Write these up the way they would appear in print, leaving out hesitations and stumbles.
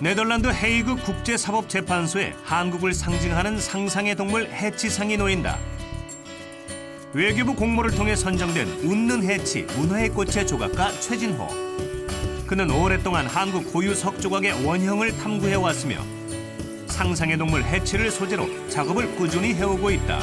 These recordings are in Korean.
네덜란드 헤이그 국제사법재판소에 한국을 상징하는 상상의 동물 해치상이 놓인다. 외교부 공모를 통해 선정된 웃는 해치 문화의 꽃의 조각가 최진호. 그는 오랫동안 한국 고유 석조각의 원형을 탐구해왔으며 상상의 동물 해치를 소재로 작업을 꾸준히 해오고 있다.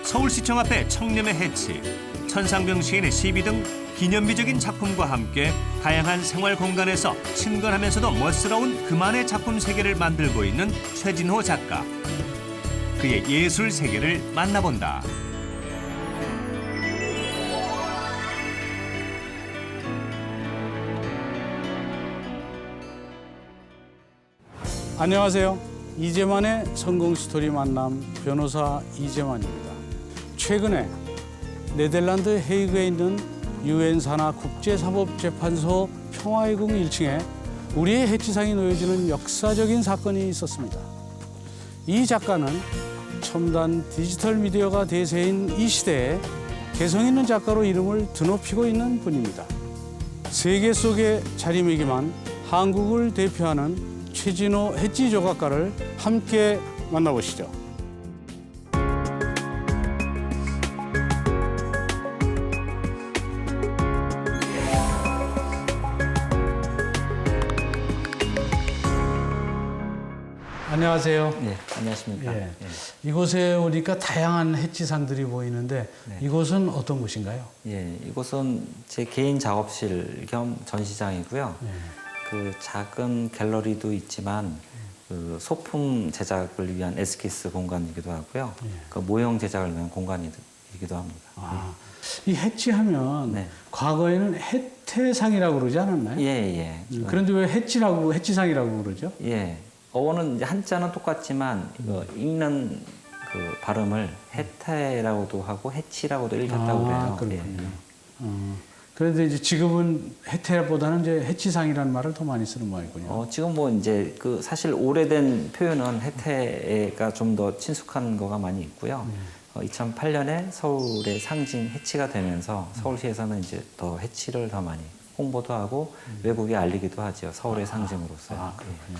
서울시청 앞에 청렴의 해치, 천상병 시인의 시비 등 기념비적인 작품과 함께 다양한 생활 공간에서 친근하면서도 멋스러운 그만의 작품 세계를 만들고 있는 최진호 작가. 그의 예술 세계를 만나본다. 안녕하세요. 이재만의 성공 스토리 만남 변호사 이재만입니다. 최근에 네덜란드 헤이그에 있는 유엔 산하 국제사법재판소 평화의궁 1층에 우리의 해치상이 놓여지는 역사적인 사건이 있었습니다. 이 작가는 첨단 디지털 미디어가 대세인 이 시대에 개성 있는 작가로 이름을 드높이고 있는 분입니다. 세계 속에 자리매김한 한국을 대표하는 최진호 해치 조각가를 함께 만나보시죠. 안녕하세요. 네, 안녕하십니까. 예. 이곳에 오니까 다양한 해치상들이 보이는데 네. 이곳은 어떤 곳인가요? 예, 이곳은 제 개인 작업실 겸 전시장이고요. 예. 그 작은 갤러리도 있지만 그 소품 제작을 위한 에스키스 공간이기도 하고요. 예. 그 모형 제작을 위한 공간이기도 합니다. 아, 이 해치하면 네. 과거에는 해태상이라고 그러지 않았나요? 예, 예. 그런데 왜 해치상이라고 그러죠? 예. 어원은 이제 한자는 똑같지만 이거 읽는 그 발음을 해태라고도 하고 해치라고도 읽었다고 그래요. 그렇군요. 예. 그런데 이제 지금은 해태보다는 이제 해치상이라는 말을 더 많이 쓰는 모양이군요. 지금 뭐 이제 그 사실 오래된 표현은 해태가 좀 더 친숙한 거가 많이 있고요. 2008년에 서울의 상징 해치가 되면서 서울시에서는 이제 더 해치를 더 많이 홍보도 하고 외국에 알리기도 하죠. 서울의 상징으로서. 그렇군요.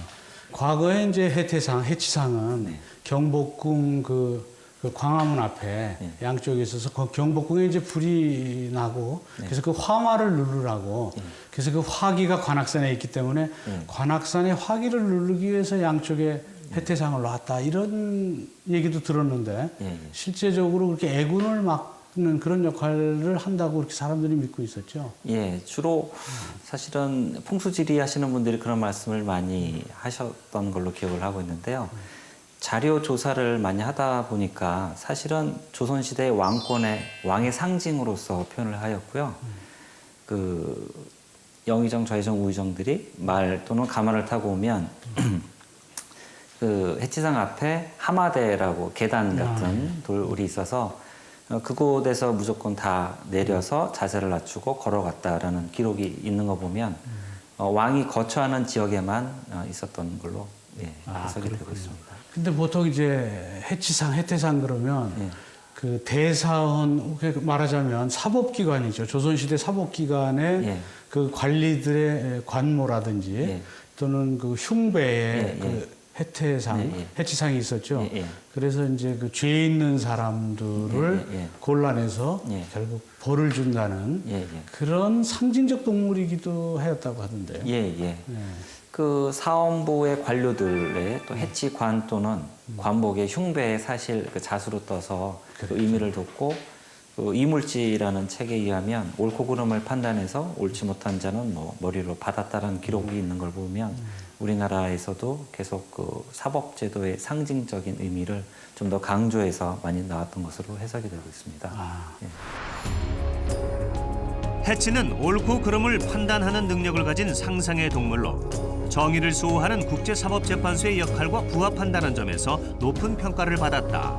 과거에 이제 해치상은 네. 경복궁 그 광화문 앞에 네. 양쪽에 있어서 그 경복궁에 이제 불이 나고 네. 그래서 그 화마를 누르라고 네. 그래서 그 화기가 관악산에 있기 때문에 네. 관악산의 화기를 누르기 위해서 양쪽에 해태상을 놨다 이런 얘기도 들었는데 예. 실제적으로 그렇게 애군을 막는 그런 역할을 한다고 그렇게 사람들이 믿고 있었죠. 예, 주로 사실은 풍수지리 하시는 분들이 그런 말씀을 많이 하셨던 걸로 기억을 하고 있는데요. 자료 조사를 많이 하다 보니까 사실은 조선시대 왕의 상징으로서 표현을 하였고요. 그 영의정, 좌의정, 우의정들이 말 또는 가마를 타고 오면 그 해치상 앞에 하마대라고 계단 같은 돌이 있어서 그곳에서 무조건 다 내려서 자세를 낮추고 걸어갔다라는 기록이 있는 거 보면 왕이 거처하는 지역에만 있었던 걸로 해석이 되고 있습니다. 근데 보통 이제 해태상 그러면 예. 그 대사원 말하자면 사법기관이죠. 조선시대 사법기관의 예. 그 관리들의 관모라든지 예. 또는 그 흉배의 예, 예. 그 해태상, 예, 예. 해치상이 있었죠. 예, 예. 그래서 이제 그 죄 있는 사람들을 예, 예, 예. 골라내서 예. 결국 벌을 준다는 예, 예. 그런 상징적 동물이기도 하였다고 하던데요. 예. 그 사원부의 관료들의 또 해치관 또는 관복의 흉배에 사실 그 자수로 떠서 그 의미를 뒀고 그 이물지라는 책에 의하면 옳고 그름을 판단해서 옳지 못한 자는 뭐 머리로 받았다는 기록이 있는 걸 보면 우리나라에서도 계속 그 사법제도의 상징적인 의미를 좀 더 강조해서 많이 나왔던 것으로 해석이 되고 있습니다. 해치는 옳고 그름을 판단하는 능력을 가진 상상의 동물로 정의를 수호하는 국제사법재판소의 역할과 부합한다는 점에서 높은 평가를 받았다.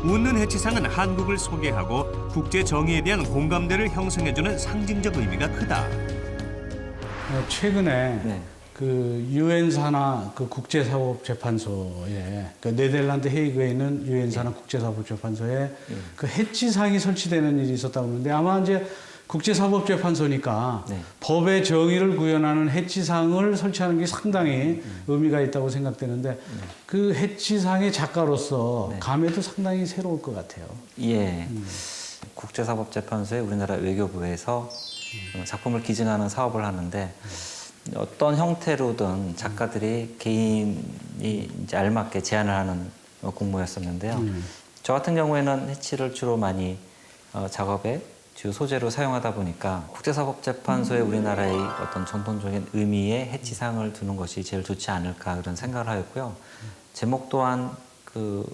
웃는 해치상은 한국을 소개하고 국제 정의에 대한 공감대를 형성해주는 상징적 의미가 크다. 최근에 네. 그 유엔 산하 그 국제사법재판소에 그 네덜란드 헤이그에 있는 유엔 산하 국제사법재판소에 그 해치상이 설치되는 일이 있었다고 하는데 아마 이제 국제사법재판소니까 네. 법의 정의를 구현하는 해치상을 설치하는 게 상당히 의미가 있다고 생각되는데 그 해치상의 작가로서 네. 감회도 상당히 새로울 것 같아요. 예. 국제사법재판소에 우리나라 외교부에서 작품을 기증하는 사업을 하는데 어떤 형태로든 작가들이 개인이 이제 알맞게 제안을 하는 공모였었는데요. 저 같은 경우에는 해치를 주로 많이 작업에 주요 소재로 사용하다 보니까 국제사법재판소에 우리나라의 어떤 전통적인 의미의 해치상을 두는 것이 제일 좋지 않을까 그런 생각을 하였고요. 제목 또한 그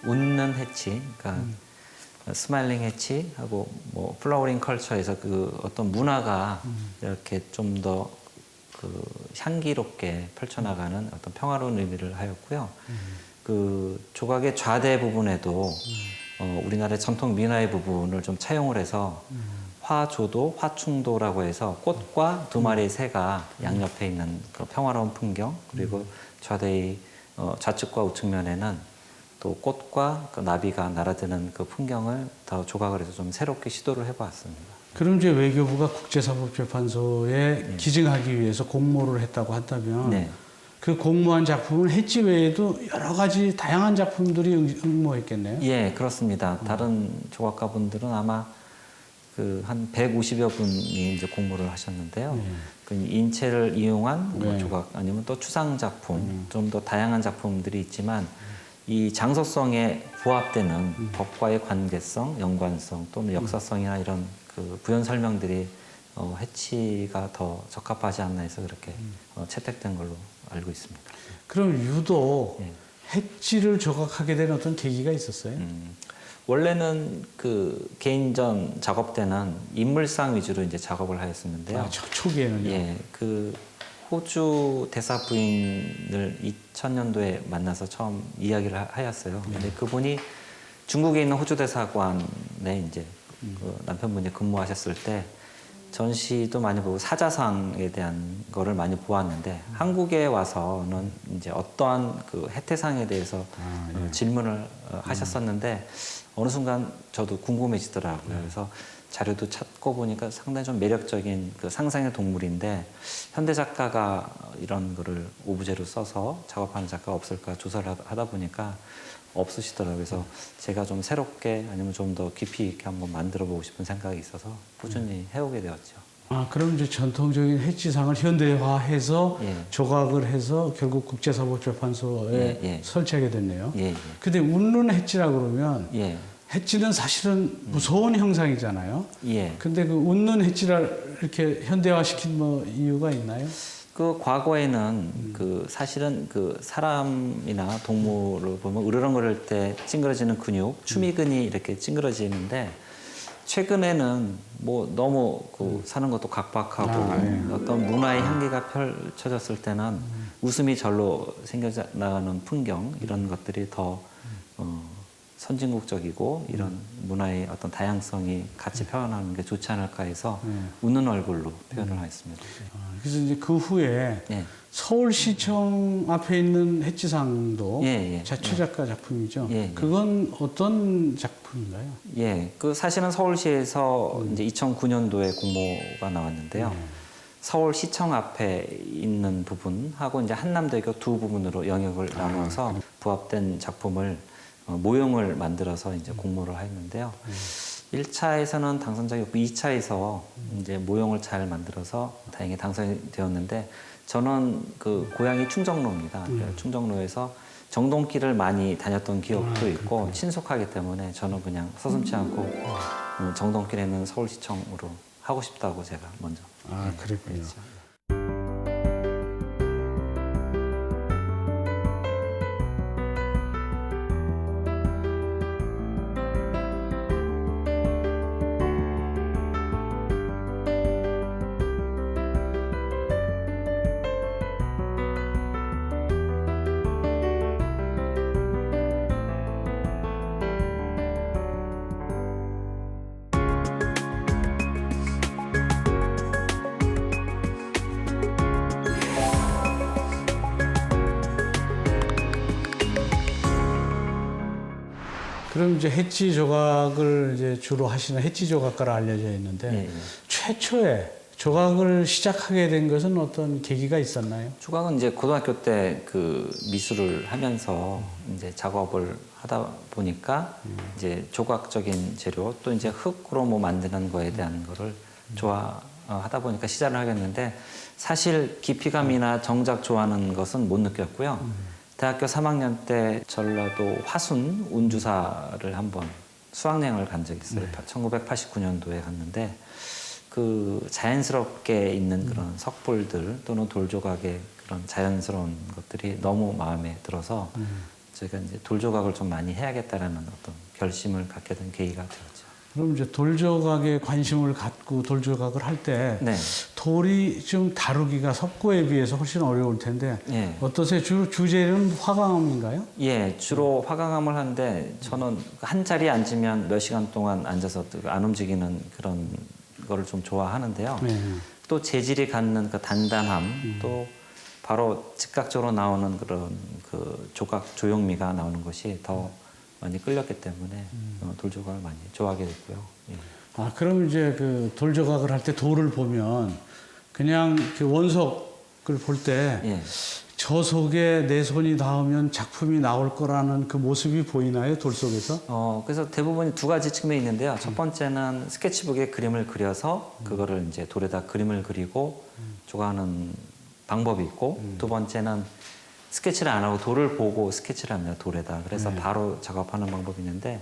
웃는 해치, 그러니까 스마일링 해치하고 뭐 플라워링 컬처에서 그 어떤 문화가 이렇게 좀 더 그 향기롭게 펼쳐나가는 어떤 평화로운 의미를 하였고요. 그 조각의 좌대 부분에도 우리나라의 전통 민화의 부분을 좀 차용을 해서 화조도, 화충도라고 해서 꽃과 두 마리의 새가 양옆에 있는 그 평화로운 풍경, 그리고 좌대의 좌측과 우측면에는 또 꽃과 그 나비가 날아드는 그 풍경을 더 조각을 해서 좀 새롭게 시도를 해보았습니다. 그럼 이제 외교부가 국제사법재판소에 기증하기 위해서 공모를 했다고 한다면 네. 그 공모한 작품은 해치 외에도 여러 가지 다양한 작품들이 응모했겠네요. 예, 그렇습니다. 다른 조각가분들은 아마 그 한 150여 분이 이제 공모를 하셨는데요. 그 인체를 이용한 뭐 네. 조각 아니면 또 추상 작품, 좀 더 다양한 작품들이 있지만 이 장소성에 부합되는 법과의 관계성, 연관성 또는 역사성이나 이런 그 부연 설명들이 해치가 더 적합하지 않나 해서 그렇게 채택된 걸로 알고 있습니다. 그럼 유독 예. 해치를 조각하게 된 어떤 계기가 있었어요? 원래는 그 개인전 작업 때는 인물상 위주로 이제 작업을 하였었는데요. 아, 초기에는요. 예, 그 호주 대사 부인을 2000년도에 만나서 처음 이야기를 하였어요. 근데 그분이 중국에 있는 호주 대사관에 이제 그 남편분이 근무하셨을 때 전시도 많이 보고 사자상에 대한 거를 많이 보았는데 한국에 와서는 이제 어떠한 그 해태상에 대해서 질문을 하셨었는데 어느 순간 저도 궁금해지더라고요. 그래서 자료도 찾고 보니까 상당히 좀 매력적인 그 상상의 동물인데 현대 작가가 이런 거를 오브제로 써서 작업하는 작가가 없을까 조사를 하다 보니까 없으시더라고요. 그래서 제가 좀 새롭게 아니면 좀 더 깊이 있게 한번 만들어 보고 싶은 생각이 있어서 꾸준히 해오게 되었죠. 아, 그럼 이제 전통적인 해치상을 현대화해서 예. 조각을 해서 결국 국제사법재판소에 예. 설치하게 됐네요. 예, 근데 웃는 해치라 그러면 예, 해치는 사실은 무서운 형상이잖아요. 예. 근데 그 웃는 해치를 이렇게 현대화시킨 뭐 이유가 있나요? 그 과거에는 그 사실은 그 사람이나 동물을 보면 으르렁거릴 때 찡그러지는 근육, 추미근이 이렇게 찡그러지는데 최근에는 뭐 너무 그 사는 것도 각박하고 어떤 문화의 향기가 펼쳐졌을 때는 웃음이 절로 생겨나가는 풍경 이런 것들이 더 선진국적이고 이런 문화의 어떤 다양성이 같이 표현하는 게 좋지 않을까 해서 웃는 얼굴로 표현을 하였습니다. 그래서 이제 그 후에 예. 서울시청 앞에 있는 해치상도 예. 자취 작가 작품이죠. 예. 그건 어떤 작품인가요? 예, 그 사실은 서울시에서 이제 2009년도에 공모가 나왔는데요. 서울시청 앞에 있는 부분하고 이제 한남대교 두 부분으로 영역을 나누어서 부합된 작품을 모형을 만들어서 이제 공모를 했는데요. 1차에서는 당선작이 없고 2차에서 이제 모형을 잘 만들어서 다행히 당선이 되었는데 저는 그 고향이 충정로입니다. 충정로에서 정동길을 많이 다녔던 기억도 있고 친숙하기 때문에 저는 그냥 서슴지 않고 정동길에 있는 서울시청으로 하고 싶다고 제가 먼저 그랬군요. 그랬죠. 그럼 이제 해치 조각을 이제 주로 하시는 해치 조각가로 알려져 있는데 예, 예. 최초에 조각을 시작하게 된 것은 어떤 계기가 있었나요? 조각은 이제 고등학교 때 그 미술을 하면서 이제 작업을 하다 보니까 이제 조각적인 재료 또 이제 흙으로 뭐 만드는 거에 대한 거를 좋아하다 보니까 시작을 하겠는데 사실 깊이감이나 정작 좋아하는 것은 못 느꼈고요. 대학교 3학년 때 전라도 화순 운주사를 한번 수학여행을 간 적이 있어요. 1989년도에 갔는데 그 자연스럽게 있는 그런 석불들 또는 돌조각의 그런 자연스러운 것들이 너무 마음에 들어서 제가 이제 돌조각을 좀 많이 해야겠다라는 어떤 결심을 갖게 된 계기가 되었죠. 그럼 이제 돌조각에 관심을 갖고 돌조각을 할 때 네. 돌이 좀 다루기가 석고에 비해서 훨씬 어려울 텐데 예. 어떠세요? 주재료는 화강암인가요? 예, 주로 화강암을 하는데 저는 한 자리에 앉으면 몇 시간 동안 앉아서 안 움직이는 그런 거를 좀 좋아하는데요. 네. 또 재질이 갖는 그 단단함, 또 바로 즉각적으로 나오는 그런 그 조각 조형미가 나오는 것이 더 많이 끌렸기 때문에 돌조각을 많이 좋아하게 됐고요. 예. 아, 그럼 이제 그 돌조각을 할 때 돌을 보면 그냥 그 원석을 볼 때 예. 저 속에 내 손이 닿으면 작품이 나올 거라는 그 모습이 보이나요? 돌 속에서? 그래서 대부분 두 가지 측면이 있는데요. 첫 번째는 스케치북에 그림을 그려서 그거를 이제 돌에다 그림을 그리고 조각하는 방법이 있고 두 번째는 스케치를 안 하고 돌을 보고 스케치를 합니다. 돌에다. 그래서 바로 작업하는 방법이 있는데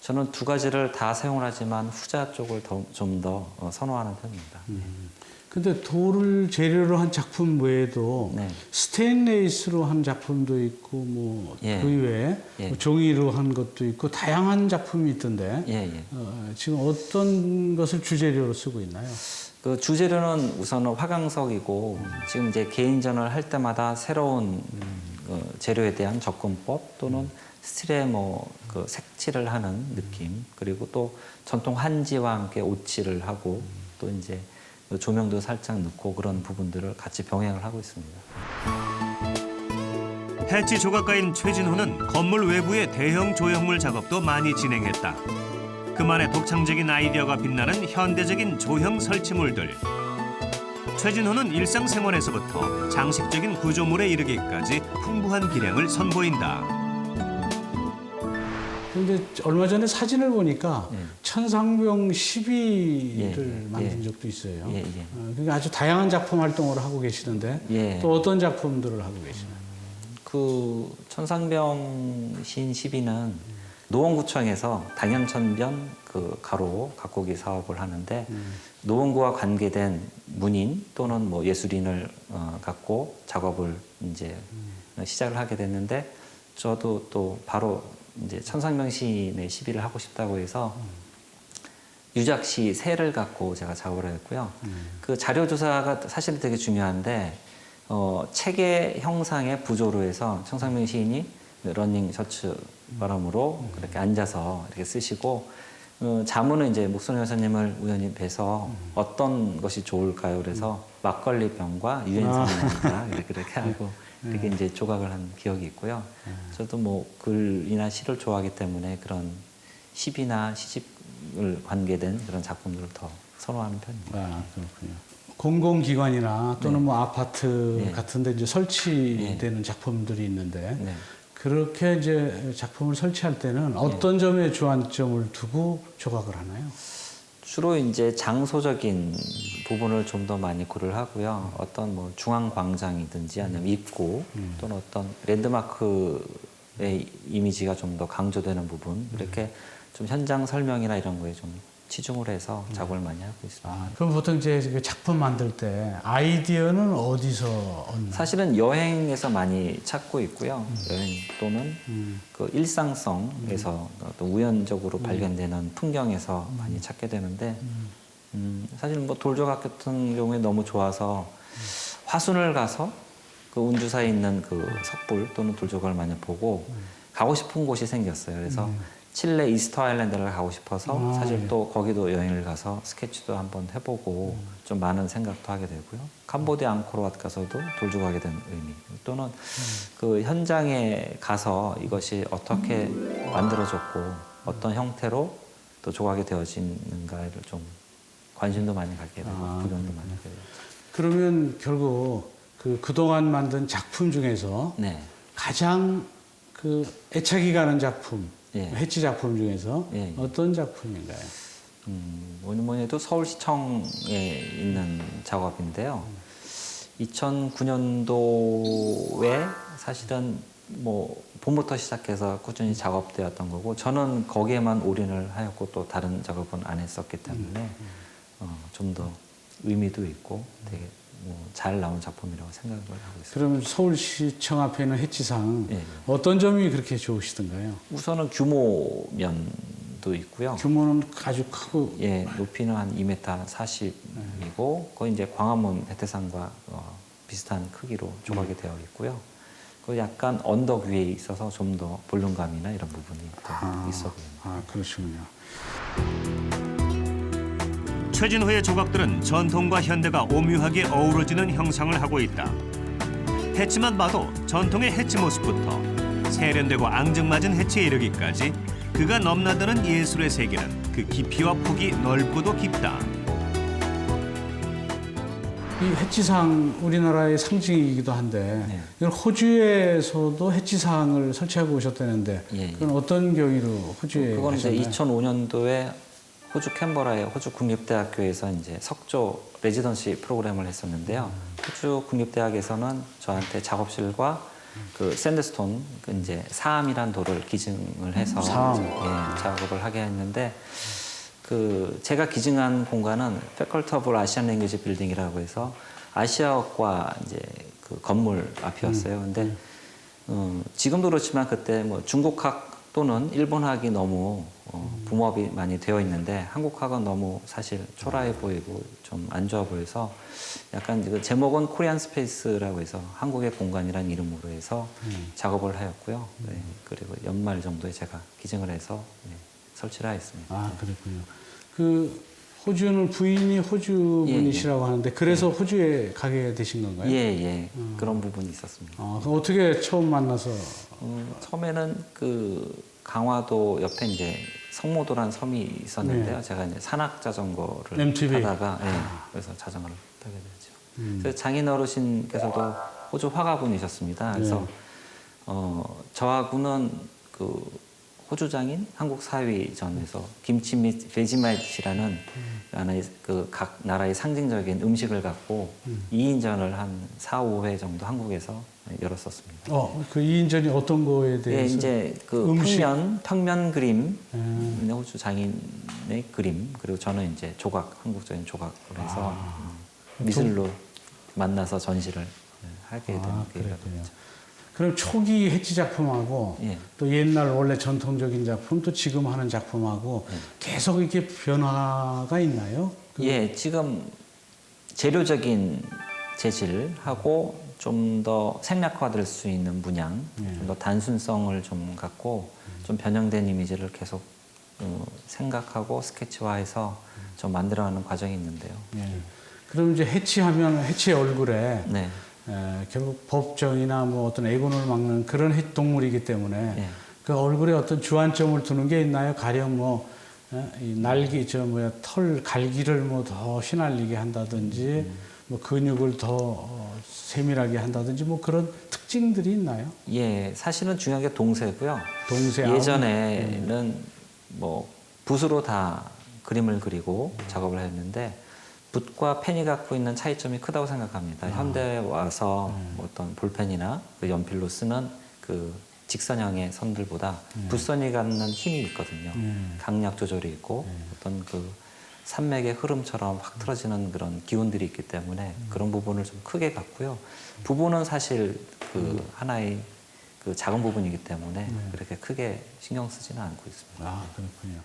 저는 두 가지를 다 사용을 하지만 후자 쪽을 좀 더 선호하는 편입니다. 근데 돌을 재료로 한 작품 외에도 네. 스테인레스로 한 작품도 있고 뭐 그 예. 외에 예. 뭐 종이로 한 것도 있고 다양한 작품이 있던데 예, 예. 지금 어떤 것을 주재료로 쓰고 있나요? 그 주재료는 우선은 화강석이고 지금 이제 개인전을 할 때마다 새로운 그 재료에 대한 접근법 또는 스틸에 뭐 그 색칠을 하는 느낌 그리고 또 전통 한지와 함께 옷칠을 하고 또 이제 조명도 살짝 넣고 그런 부분들을 같이 병행을 하고 있습니다. 해치 조각가인 최진호는 건물 외부의 대형 조형물 작업도 많이 진행했다. 그만의 독창적인 아이디어가 빛나는 현대적인 조형 설치물들. 최진호는 일상생활에서부터 장식적인 구조물에 이르기까지 풍부한 기량을 선보인다. 근데 얼마 전에 사진을 보니까 예. 천상병 12를 예, 만든 예. 적도 있어요. 예, 예. 그러니까 아주 다양한 작품 활동을 하고 계시는데 예. 또 어떤 작품들을 하고 계시나요? 그 천상병 시인 12는 노원구청에서 당연천변 그 가로 가꾸기 사업을 하는데 노원구와 관계된 문인 또는 뭐 예술인을 갖고 작업을 이제 시작을 하게 됐는데 저도 또 바로 이제 천상병 시인의 시비를 하고 싶다고 해서 유작시 새를 갖고 제가 작업을 했고요. 그 자료 조사가 사실 되게 중요한데 체계 형상의 부조로 해서 천상병 시인이 러닝 셔츠 바람으로 그렇게 앉아서 이렇게 쓰시고 자문은 이제 목소리 여사님을 우연히 뵈서 어떤 것이 좋을까요? 그래서 막걸리 병과 유엔상입니다. 이렇게 하고 이렇게 이제 조각을 한 기억이 있고요. 저도 뭐 글이나 시를 좋아하기 때문에 그런 시비나 시집을 관계된 그런 작품들을 더 선호하는 편입니다. 아, 그렇군요. 공공기관이나 또는 뭐 아파트 네. 같은 데 이제 설치되는 작품들이 있는데 네. 그렇게 이제 작품을 설치할 때는 어떤 점에 주안점을 두고 조각을 하나요? 주로 이제 장소적인 부분을 좀 더 많이 고려를 하고요. 어떤 뭐 중앙 광장이든지 아니면 입구 또는 어떤 랜드마크의 이미지가 좀 더 강조되는 부분 이렇게 좀 현장 설명이나 이런 거에 좀 치중을 해서 작업을 많이 하고 있습니다. 아, 그럼 보통 이제 그 작품 만들 때 아이디어는 어디서 얻나요? 사실은 여행에서 많이 찾고 있고요. 여행 또는 그 일상성에서 또 우연적으로 발견되는 풍경에서 많이 찾게 되는데 사실 뭐 돌조각 같은 경우에 너무 좋아서 화순을 가서 그 운주사에 있는 그 석불 또는 돌조각을 많이 보고 가고 싶은 곳이 생겼어요. 그래서 칠레 이스터 아일랜드를 가고 싶어서 사실 또 거기도 여행을 가서 스케치도 한번 해보고 좀 많은 생각도 하게 되고요. 캄보디아 앙코르왓 가서도 돌조각에 대한 의미 또는 그 현장에 가서 이것이 어떻게 만들어졌고 어떤 형태로 또 조각이 되어지는가를 좀 관심도 많이 갖게 되고 구경도 많이 하게 되고. 그러면 결국 그동안 만든 작품 중에서 네. 가장 애착이 가는 작품, 예. 해치 작품 중에서 예. 어떤 작품인가요? 뭐니 해도 서울시청에 있는 작업인데요. 2009년도에 사실은 뭐 봄부터 시작해서 꾸준히 작업되었던 거고 저는 거기에만 올인을 하였고 또 다른 작업은 안 했었기 때문에 좀 더 의미도 있고 되게 잘 나온 작품이라고 생각을 하고 있습니다. 그러면 서울시청 앞에 있는 해치상 예. 어떤 점이 그렇게 좋으시던가요? 우선은 규모면도 있고요. 규모는 아주 크고 예, 높이는 한 2m 40이고 거의 이제 광화문 백태산과 비슷한 크기로 조각이 되어 있고요. 그 약간 언덕 위에 있어서 좀 더 볼륨감이나 이런 부분이 더 있어 보입니다. 아, 그러시군요. 최진호의 조각들은 전통과 현대가 오묘하게 어우러지는 형상을 하고 있다. 해치만 봐도 전통의 해치 모습부터 세련되고 앙증맞은 해치에 이르기까지 그가 넘나드는 예술의 세계는 그 깊이와 폭이 넓고도 깊다. 이 해치상 우리나라의 상징이기도 한데 네. 이걸 호주에서도 해치상을 설치하고 오셨다는데 예, 그건 어떤 경위로 호주에 그건 이제 가셨나요? 2005년도에 호주 캔버라의 호주 국립대학교에서 이제 석조 레지던시 프로그램을 했었는데요. 호주 국립대학에서는 저한테 작업실과 그 샌드스톤 그 이제 사암이란 돌을 기증을 해서 사암. 예, 작업을 하게 했는데 그 제가 기증한 공간은 Faculty of Asian Language Building이라고 해서 아시아어과 이제 그 건물 앞이었어요. 근데 지금도 그렇지만 그때 뭐 중국학 또는 일본학이 너무 붐업이 많이 되어 있는데 한국학은 너무 사실 초라해 보이고 좀 안 좋아 보여서 약간 그 제목은 코리안 스페이스라고 해서 한국의 공간이라는 이름으로 해서 작업을 하였고요. 네, 그리고 연말 정도에 제가 기증을 해서 네, 설치를 하였습니다. 아, 그렇군요. 그 호주는 부인이 호주 예, 분이시라고 하는데 그래서 호주에 가게 되신 건가요? 예, 예. 그런 부분이 있었습니다. 아, 그럼 어떻게 처음 만나서 처음에는 그 강화도 옆에 이제 성모도란 섬이 있었는데요. 네. 제가 이제 산악 자전거를 MTB. 타다가 예, 그래서 자전거를 타게 됐죠. 그래서 장인 어르신께서도 호주 화가분이셨습니다. 그래서 저하고는 그 호주 장인 한국 사위전에서 김치 및 베지맛이라는 하나의 그 각 나라의 상징적인 음식을 갖고 2인전을 한 4, 5회 정도 한국에서 열었었습니다. 그 2인전이 어떤 거에 예, 대해서? 이제 그 음식? 평면 그림, 호주 장인의 그림, 그리고 저는 이제 조각, 한국적인 조각을 해서 미술로 만나서 전시를 하게 된 계기가 그랬군요. 됐죠. 그럼 초기 해치 작품하고 예. 또 옛날 원래 전통적인 작품 또 지금 하는 작품하고 계속 이렇게 변화가 있나요? 예, 지금 재료적인 재질하고 좀 더 생략화될 수 있는 문양, 좀 더 단순성을 좀 갖고 좀 변형된 이미지를 계속 생각하고 스케치화해서 좀 만들어가는 과정이 있는데요. 예. 그럼 이제 해치하면 해치의 얼굴에 네. 결국 법정이나 뭐 어떤 애군을 막는 그런 동물이기 때문에 예. 그 얼굴에 어떤 주안점을 두는 게 있나요? 가령 뭐 이 날기 털 갈기를 뭐 더 휘날리게 한다든지 뭐 근육을 더 세밀하게 한다든지 뭐 그런 특징들이 있나요? 예, 사실은 중요한 게 동새고요. 동새 예전에는 뭐 붓으로 다 그림을 그리고 작업을 했는데 붓과 펜이 갖고 있는 차이점이 크다고 생각합니다. 현대에 와서 뭐 어떤 볼펜이나 그 연필로 쓰는 그 직선형의 선들보다 붓선이 갖는 힘이 있거든요. 강약 조절이 있고 어떤 그 산맥의 흐름처럼 확 틀어지는 그런 기운들이 있기 때문에 그런 부분을 좀 크게 갖고요. 부분은 사실 그 하나의 그 작은 부분이기 때문에 그렇게 크게 신경 쓰지는 않고 있습니다. 아, 그렇군요.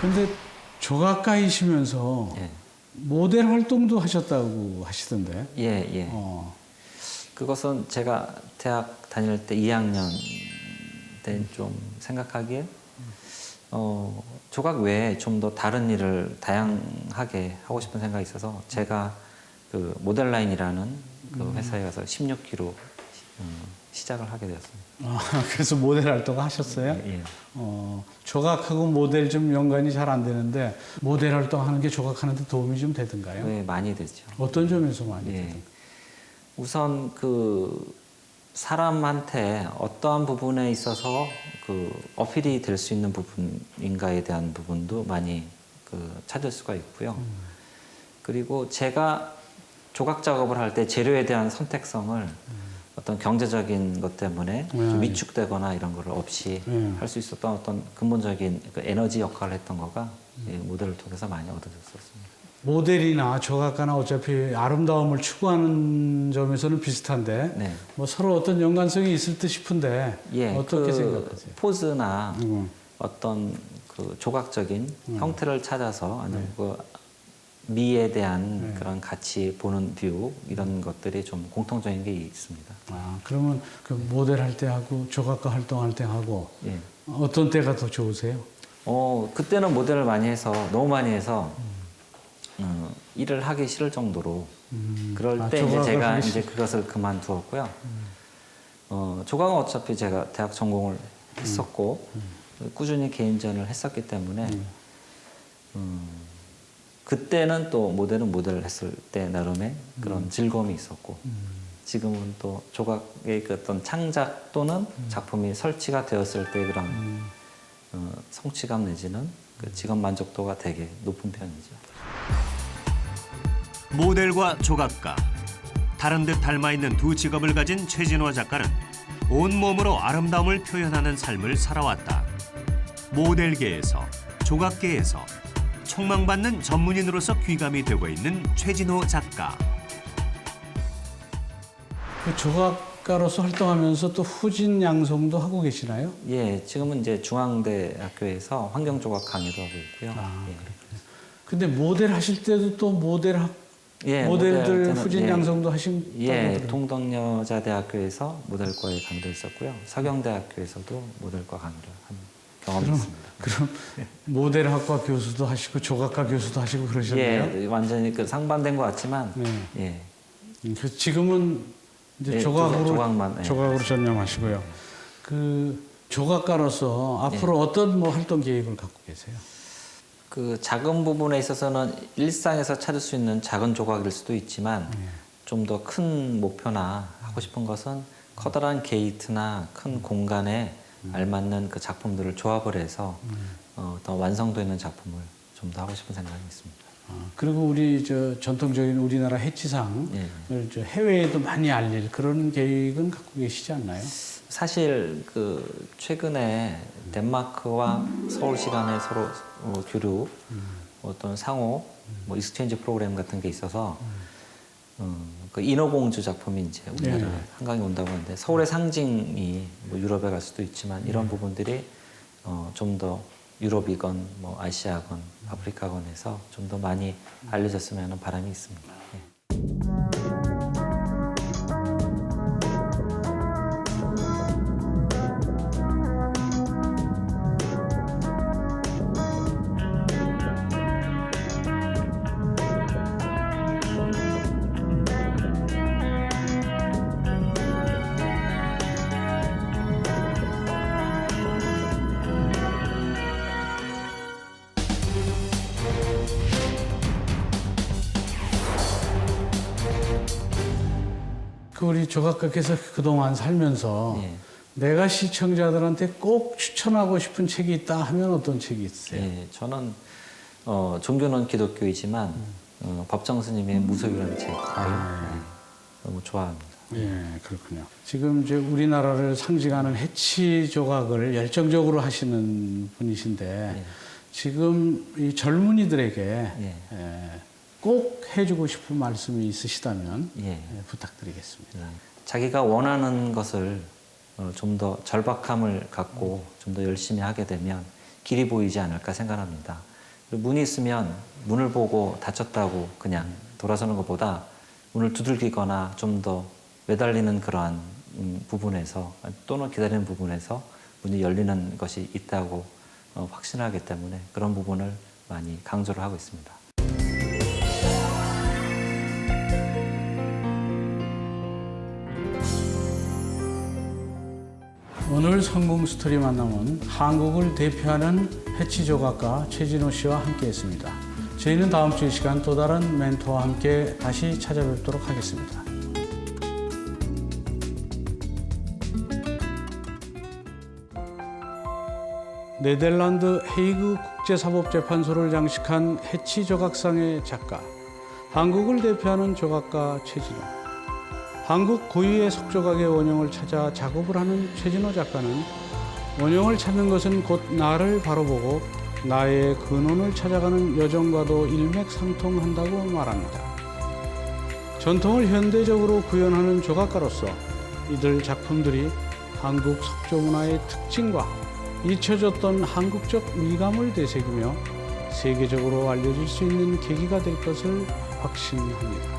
근데 조각가이시면서 예. 모델 활동도 하셨다고 하시던데. 예, 예. 그것은 제가 대학 다닐 때 2학년 때 좀 생각하기에 조각 외에 좀 더 다른 일을 다양하게 하고 싶은 생각이 있어서 제가 그 모델라인이라는 그 회사에 가서 16기로 시작을 하게 되었습니다. 그래서 모델 활동 하셨어요? 예. 조각하고 모델 좀 연관이 잘 안 되는데 모델 활동하는 게 조각하는데 도움이 좀 되던가요? 네, 많이 되죠. 어떤 점에서 많이 예. 되던가요? 우선 그 사람한테 어떠한 부분에 있어서 그 어필이 될 수 있는 부분인가에 대한 부분도 많이 그 찾을 수가 있고요. 그리고 제가 조각 작업을 할 때 재료에 대한 선택성을 어떤 경제적인 것 때문에 좀 위축되거나 이런 거를 없이 할 수 있었던 어떤 근본적인 그 에너지 역할을 했던 거가 예, 모델을 통해서 많이 얻어졌었습니다. 모델이나 조각가나 어차피 아름다움을 추구하는 점에서는 비슷한데 네. 뭐 서로 어떤 연관성이 있을 듯 싶은데 예, 어떻게 그 생각하세요? 포즈나 어떤 그 조각적인 형태를 찾아서 아니면 그 미에 대한 그런 같이 보는 뷰 이런 것들이 좀 공통적인 게 있습니다. 그러면 그 모델 할 때 하고 조각가 활동할 때 하고 예. 어떤 때가 더 좋으세요? 그때는 모델을 많이 해서 너무 많이 해서 일을 하기 싫을 정도로 그럴 때 이제 조각을 제가 하기 이제 그것을 그만두었고요. 조각은 어차피 제가 대학 전공을 했었고 꾸준히 개인전을 했었기 때문에 그때는 또 모델은 모델을 했을 때 나름의 그런 즐거움이 있었고 지금은 또 조각의 그 어떤 창작 또는 작품이 설치가 되었을 때 그런 성취감 내지는 그 직업 만족도가 되게 높은 편이죠. 모델과 조각가, 다른 듯 닮아있는 두 직업을 가진 최진호 작가는 온몸으로 아름다움을 표현하는 삶을 살아왔다. 모델계에서, 조각계에서 촉망받는 전문인으로서 귀감이 되고 있는 최진호 작가. 그 조각가로서 활동하면서 또 후진 양성도 하고 계시나요? 예, 지금은 이제 중앙대학교에서 환경조각 강의도 하고 있고요. 예. 근데 모델 하실 때도 또 모델들 모델 때는, 후진 양성도 하신다고 예, 동덕여자대학교에서 모델과에 강의도 있었고요. 서경대학교에서도 모델과 강의를 한 경험이 있습니다. 그럼 모델학과 교수도 하시고 조각가 교수도 하시고 그러셨나요? 예, 완전히 그 상반된 것 같지만 예. 그래서 지금은 이제 예, 조각으로 조각만, 예, 조각으로 전념하시고요. 그 조각가로서 앞으로 어떤 뭐 활동 계획을 갖고 계세요? 그 작은 부분에 있어서는 일상에서 찾을 수 있는 작은 조각일 수도 있지만 좀 더 큰 목표나 하고 싶은 것은 커다란 게이트나 큰 공간에 알맞는 그 작품들을 조합을 해서 더 완성도 있는 작품을 좀 더 하고 싶은 생각이 있습니다. 그리고 우리 저 전통적인 우리나라 해치상을 저 해외에도 많이 알릴 그런 계획은 갖고 계시지 않나요? 사실 그 최근에 덴마크와 서울시 간에 서로 교류 어떤 상호 뭐 익스체인지 프로그램 같은 게 있어서 그 인어공주 작품이 이제 우리나라 한강에 온다고 하는데 서울의 상징이 뭐 유럽에 갈 수도 있지만 이런 부분들이 좀 더 유럽이건 뭐 아시아건 아프리카건에서 좀 더 많이 알려졌으면 하는 바람이 있습니다. 예. 그 우리 조각가께서 그동안 살면서 내가 시청자들한테 꼭 추천하고 싶은 책이 있다 하면 어떤 책이 있으세요? 예, 저는 종교는 기독교이지만 법정 스님의 무소유라는 책을 너무 좋아합니다. 예, 그렇군요. 지금 이제 우리나라를 상징하는 해치 조각을 열정적으로 하시는 분이신데 지금 이 젊은이들에게 꼭 해주고 싶은 말씀이 있으시다면 부탁드리겠습니다. 자기가 원하는 것을 좀 더 절박함을 갖고 좀 더 열심히 하게 되면 길이 보이지 않을까 생각합니다. 문이 있으면 문을 보고 닫혔다고 그냥 돌아서는 것보다 문을 두들기거나 좀 더 매달리는 그러한 부분에서 또는 기다리는 부분에서 문이 열리는 것이 있다고 확신하기 때문에 그런 부분을 많이 강조를 하고 있습니다. 오늘 성공 스토리 만남은 한국을 대표하는 해치 조각가 최진호 씨와 함께했습니다. 저희는 다음 주 이 시간 또 다른 멘토와 함께 다시 찾아뵙도록 하겠습니다. 네덜란드 헤이그 국제사법재판소를 장식한 해치 조각상의 작가, 한국을 대표하는 조각가 최진호. 한국 고유의 석조각의 원형을 찾아 작업을 하는 최진호 작가는 원형을 찾는 것은 곧 나를 바라보고 나의 근원을 찾아가는 여정과도 일맥상통한다고 말합니다. 전통을 현대적으로 구현하는 조각가로서 이들 작품들이 한국 석조문화의 특징과 잊혀졌던 한국적 미감을 되새기며 세계적으로 알려질 수 있는 계기가 될 것을 확신합니다.